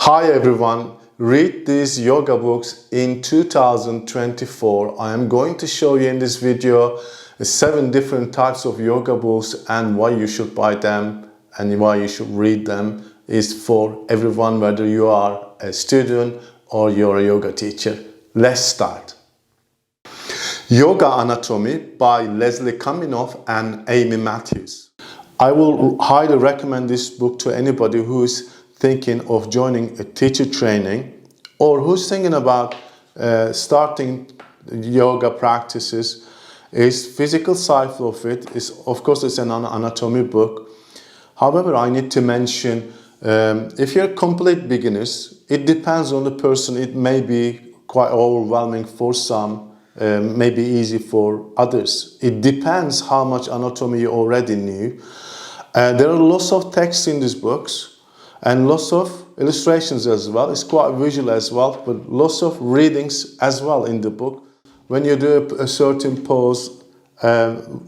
Hi everyone, read these yoga books in 2024. I am going to show you in this video 7 different types of yoga books and why you should buy them and why you should read them. Is for everyone, whether you are a student or you're a yoga teacher. Let's start. Yoga Anatomy by Leslie Kaminoff and Amy Mathews. I will highly recommend this book to anybody who is thinking of joining a teacher training or who's thinking about starting yoga practices. Is physical side of it is, of course, it's an anatomy book. However, I need to mention if you're complete beginners, it depends on the person. It may be quite overwhelming for some, maybe easy for others. It depends how much anatomy you already knew. There are lots of text in these books and lots of illustrations as well. It's quite visual as well, but lots of readings as well in the book. When you do a certain pose,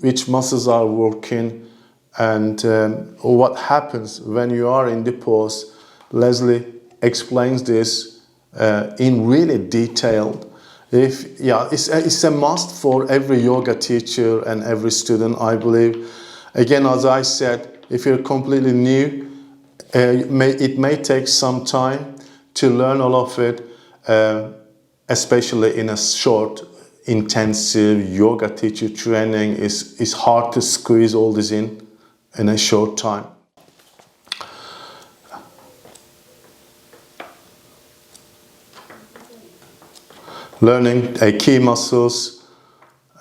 which muscles are working and what happens when you are in the pose. Leslie explains this in really detailed. It's a must for every yoga teacher and every student, I believe. Again, as I said, if you're completely new, it may take some time to learn all of it, especially in a short, intensive yoga teacher training. It's hard to squeeze all this in a short time. Learning key muscles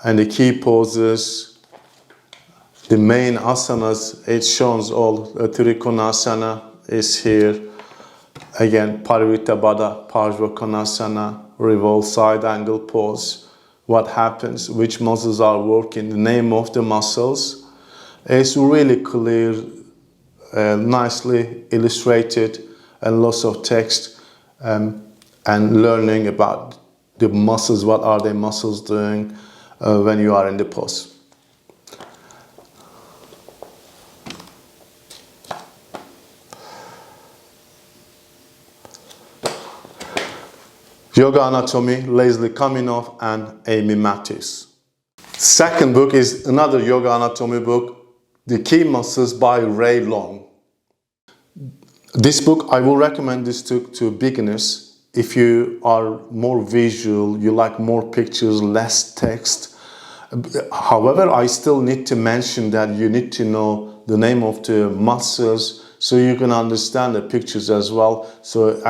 and the key poses, the main asanas. It shows all. Trikonasana is here. Again, Parivritta Baddha, Parshvakonasana, revolve side angle pose. What happens, which muscles are working, the name of the muscles. It's really clear, nicely illustrated, and lots of text, and learning about the muscles. What are the muscles doing when you are in the pose? Yoga Anatomy, Leslie Kaminoff and Amy Mathews. Second book is another Yoga Anatomy book, The Key Muscles by Ray Long. This book, I will recommend this to beginners. If you are more visual, you like more pictures, less text. However, I still need to mention that you need to know the name of the muscles so you can understand the pictures as well. So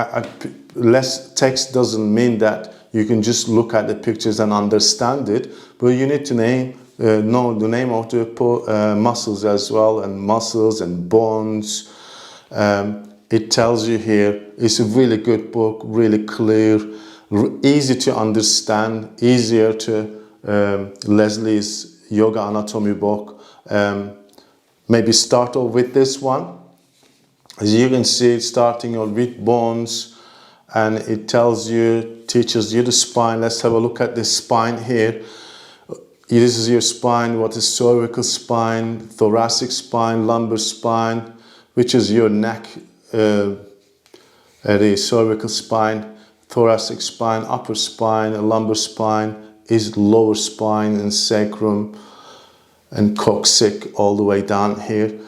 less text doesn't mean that you can just look at the pictures and understand it, but you need to know the name of the muscles as well, and muscles and bones. It tells you here. It's a really good book, really clear, easy to understand, easier to Leslie's Yoga Anatomy book. Maybe start off with this one. As you can see, it's starting off with bones, and it teaches you the spine. Let's have a look at the spine here. This is your spine. What is cervical spine, thoracic spine, lumbar spine, which is your neck, the cervical spine, thoracic spine, upper spine, lumbar spine is lower spine and sacrum and coccyx all the way down here.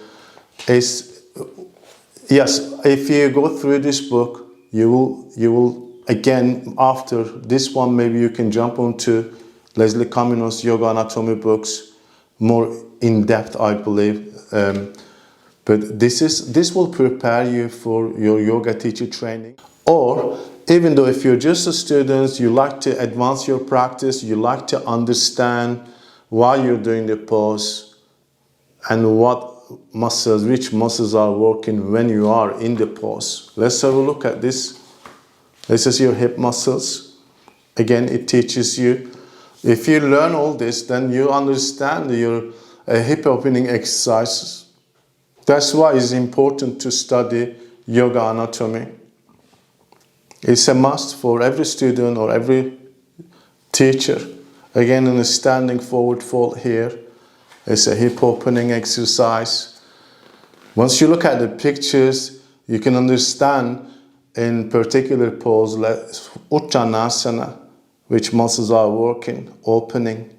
Yes, if you go through this book, you will again, after this one, maybe you can jump onto Leslie Kaminoff's Yoga Anatomy books, more in depth, I believe. But this will prepare you for your yoga teacher training. Or even though if you're just a student, you like to advance your practice, you like to understand why you're doing the pose and which muscles are working when you are in the pose. Let's have a look at this. This is your hip muscles. Again, it teaches you. If you learn all this, then you understand your hip opening exercises. That's why it's important to study yoga anatomy. It's a must for every student or every teacher. Again, in a standing forward fold here, it's a hip opening exercise. Once you look at the pictures, you can understand in particular pose, Uttanasana, which muscles are working, opening.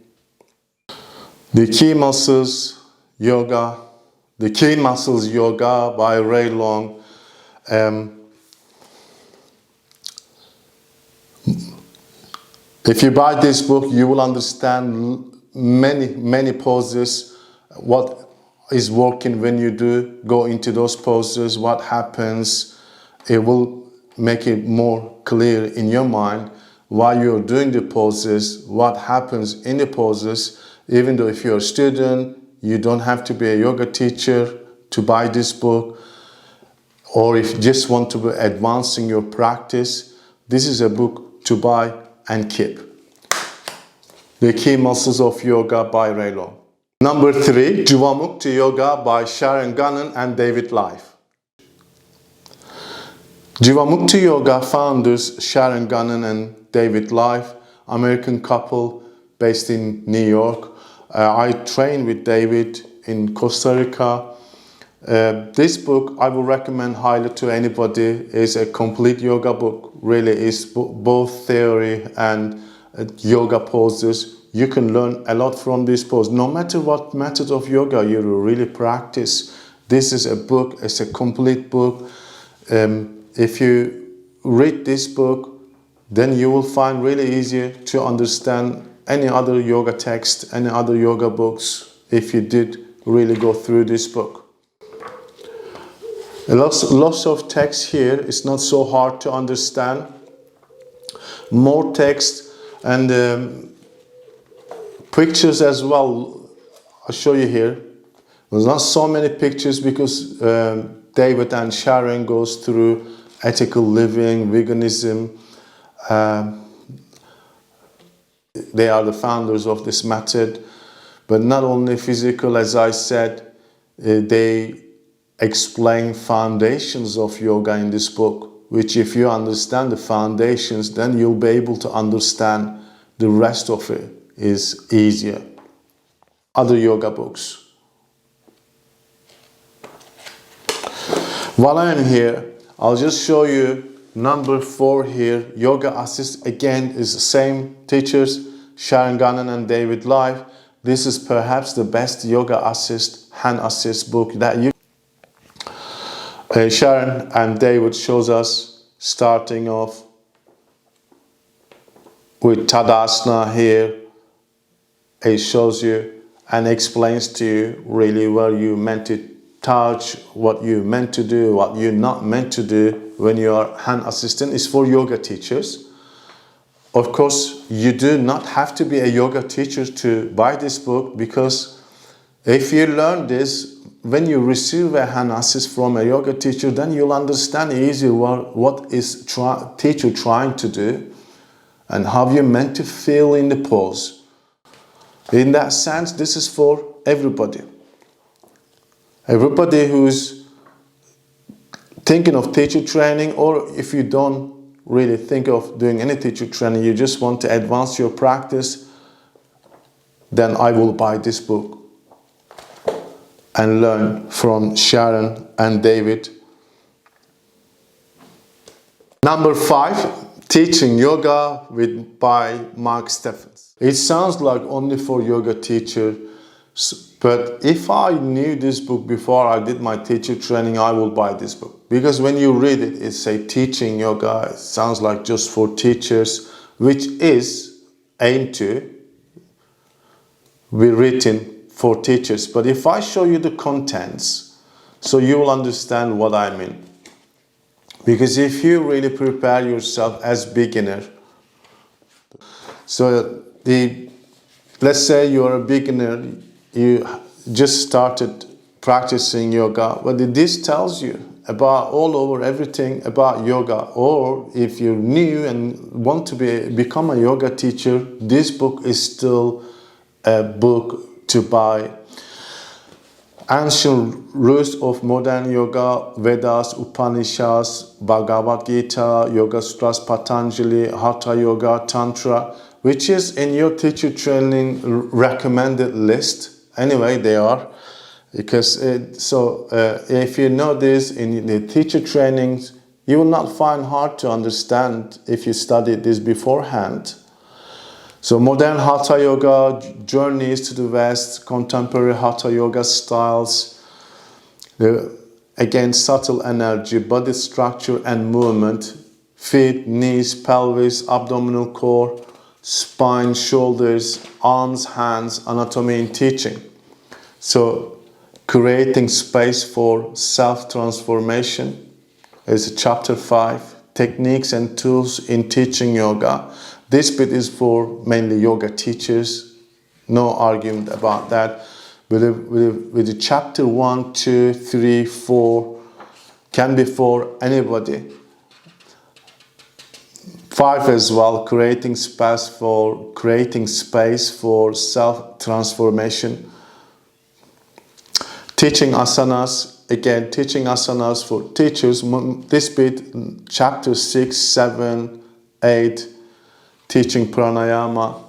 The key muscles yoga, the key muscles yoga by Ray Long. If you buy this book, you will understand many poses, what is working when you do go into those poses, what happens. It will make it more clear in your mind why you're doing the poses, what happens in the poses. Even though if you're a student, you don't have to be a yoga teacher to buy this book, or if you just want to be advancing your practice, this is a book to buy and keep. The Key Muscles of Yoga by Ray Long. Number 3, Jivamukti Yoga by Sharon Gannon and David Life. Jivamukti Yoga founders Sharon Gannon and David Life, American couple based in New York. I trained with David in Costa Rica. This book I will recommend highly to anybody. It's a complete yoga book. Really, it's both theory and yoga poses. You can learn a lot from this pose. No matter what method of yoga you really practice, this is a book. It's a complete book. If you read this book, then you will find really easier to understand any other yoga text, any other yoga books, if you did really go through this book. Lots of text here. It's not so hard to understand. More text and pictures as well. I'll show you here. There's not so many pictures because David and Sharon goes through ethical living, veganism. They are the founders of this method, but not only physical, as I said, they explain foundations of yoga in this book, which if you understand the foundations, then you'll be able to understand the rest of it is easier. Other yoga books. While I am here, I'll just show you number 4 here, Yoga Assist. Again, is the same teachers, Sharon Gannon and David Life. This is perhaps the best yoga assist, hand assist book that you. Sharon and David shows us starting off with Tadasana here. It shows you and explains to you really where you meant to touch, what you meant to do, what you're not meant to do when you are hand assistant. Is for yoga teachers. Of course, you do not have to be a yoga teacher to buy this book, because if you learn this, when you receive a hand assist from a yoga teacher, then you'll understand easier what is teacher trying to do and how you're meant to feel in the pose. In that sense, this is for everybody. Everybody who's thinking of teacher training, or if you don't really think of doing any teacher training, you just want to advance your practice, then I will buy this book and learn from Sharon and David. Number 5, Teaching Yoga by Mark Stephens. It sounds like only for yoga teachers, but if I knew this book before I did my teacher training, I will buy this book. Because when you read it, it's a teaching yoga. It sounds like just for teachers, which is aimed to be written for teachers. But if I show you the contents, so you will understand what I mean. Because if you really prepare yourself as beginner, so let's say you're a beginner, you just started practicing yoga, but this tells you about all over everything about yoga. Or if you're new and want to become a yoga teacher, this book is still a book to buy. Ancient roots of modern yoga, Vedas, Upanishads, Bhagavad Gita, Yoga Sutras, Patanjali, Hatha Yoga, Tantra, which is in your teacher training recommended list. Anyway, they are, because if you know this in the teacher trainings, you will not find hard to understand if you studied this beforehand. So modern Hatha Yoga, journeys to the West, contemporary Hatha Yoga styles, again subtle energy, body structure and movement, feet, knees, pelvis, abdominal core, spine, shoulders, arms, hands, anatomy in teaching. So creating space for self-transformation is chapter 5, techniques and tools in teaching yoga. This bit is for mainly yoga teachers, no argument about that. With the chapter 1, 2, 3, 4 can be for anybody. 5 as well, creating space for self-transformation. Teaching asanas, again teaching asanas for teachers. This bit, chapter 6, 7, 8, teaching pranayama.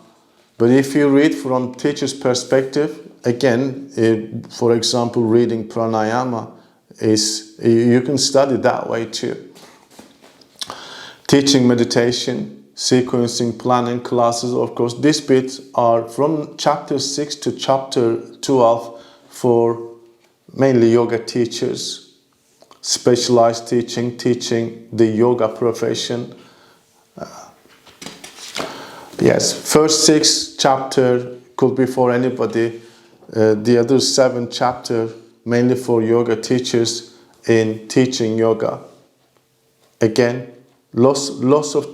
But if you read from teacher's perspective, again, for example, reading pranayama you can study that way too. Teaching meditation, sequencing, planning classes, of course. These bits are from chapter 6 to chapter 12 for mainly yoga teachers. Specialized teaching the yoga profession. Yes, first 6 chapter could be for anybody. The other 7 chapter mainly for yoga teachers in teaching yoga. Again, lots of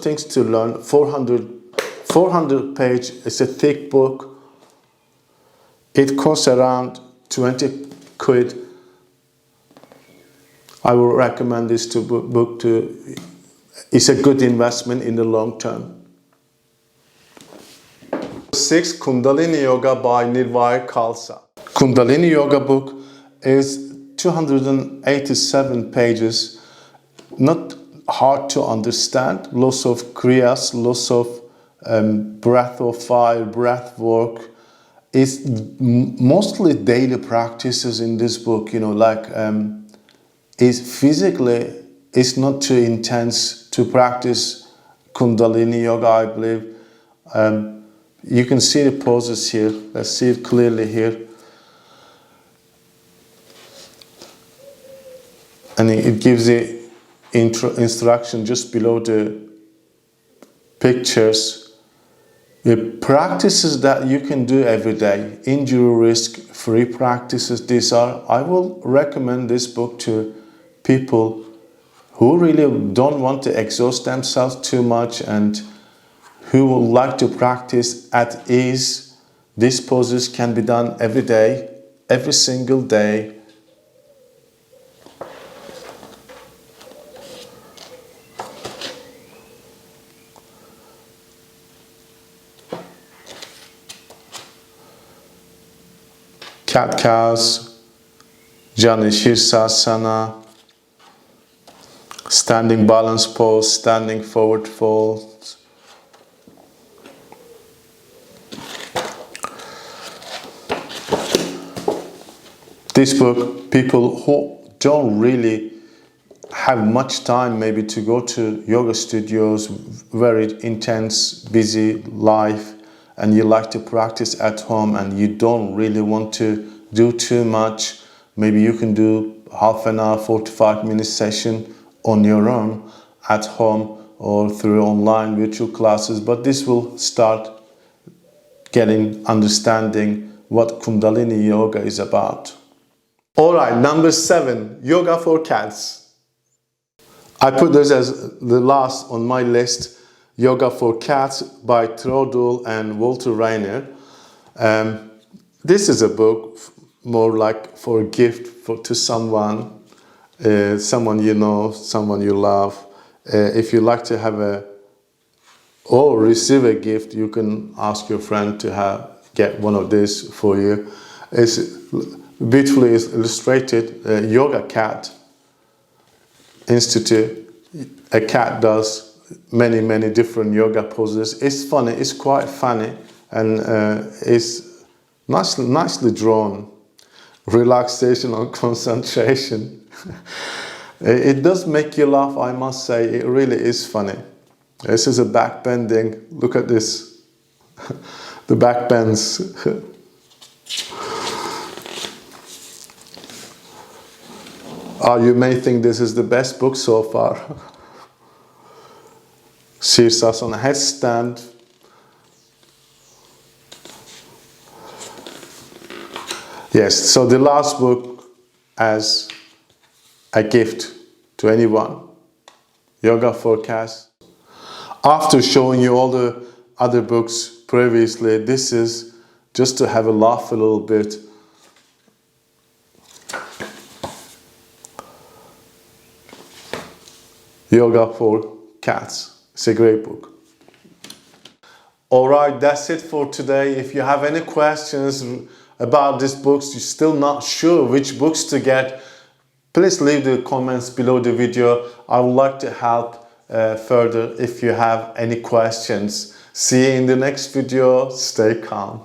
things to learn. 400 page. It's a thick book. It costs around 20 quid. I will recommend this book to. It's a good investment in the long term. 6. Kundalini Yoga by Nirvair Khalsa. Kundalini Yoga book is 287 pages. Not hard to understand. Lots of kriyas, lots of breath of fire, breath work. It's mostly daily practices in this book. It's physically. It's not too intense to practice Kundalini Yoga, I believe. You can see the poses here. Let's see it clearly here. And it gives the instruction just below the pictures. The practices that you can do every day, injury risk free practices, these are. I will recommend this book to people who really don't want to exhaust themselves too much and who would like to practice at ease. These poses can be done every day, every single day. Cat-cows, Jani Shirsasana, standing balance pose, standing forward fold. This book, people who don't really have much time maybe to go to yoga studios, very intense, busy life, and you like to practice at home and you don't really want to do too much, maybe you can do half an hour, 45-minute session on your own at home or through online virtual classes, but this will start getting understanding what Kundalini Yoga is about. Alright, number 7, Yoga for Cats. I put this as the last on my list, Yoga for Cats by Cats-Traudl and Reiner. This is a book more like for a gift to someone, someone you know, someone you love. If you like to have or receive a gift, you can ask your friend to get one of these for you. It's beautifully illustrated. Yoga Cat Institute. A cat does many different yoga poses. It's funny, it's quite funny, and it's nicely drawn. Relaxation and concentration. It does make you laugh, I must say. It really is funny. This is a back bending. Look at this. The back bends. You may think this is the best book so far. Sirsasana headstand. Yes, so the last book as a gift to anyone. Yoga for Cats. After showing you all the other books previously, this is just to have a laugh a little bit. Yoga for Cats. It's a great book. Alright, that's it for today. If you have any questions about these books, you're still not sure which books to get, please leave the comments below the video. I would like to help further if you have any questions. See you in the next video. Stay calm.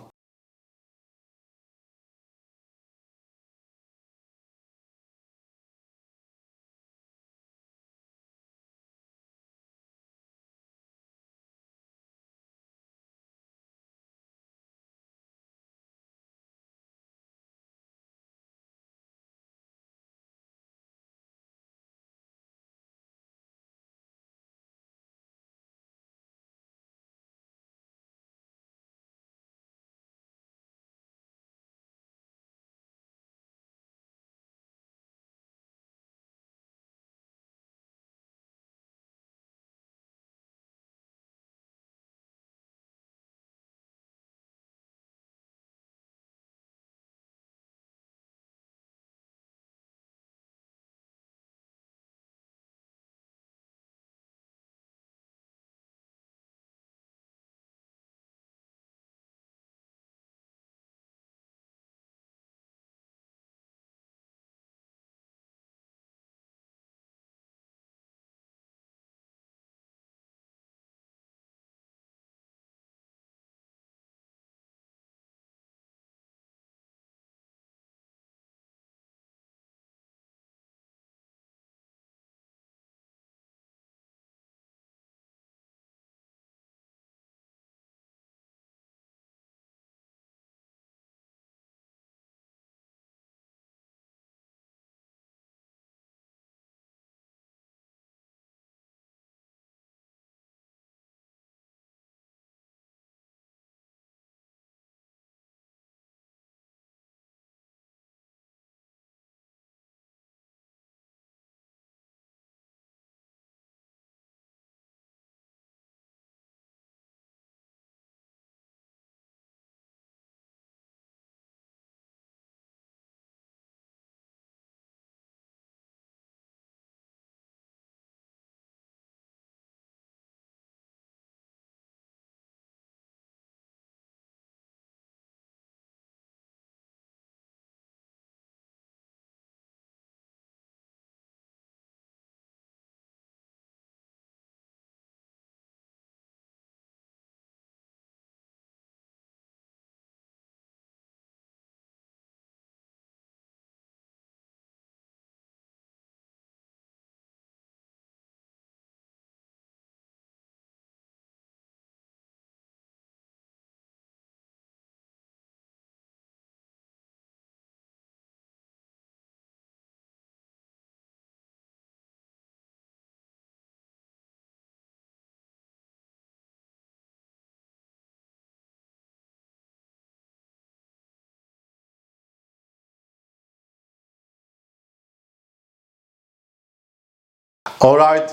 Alright,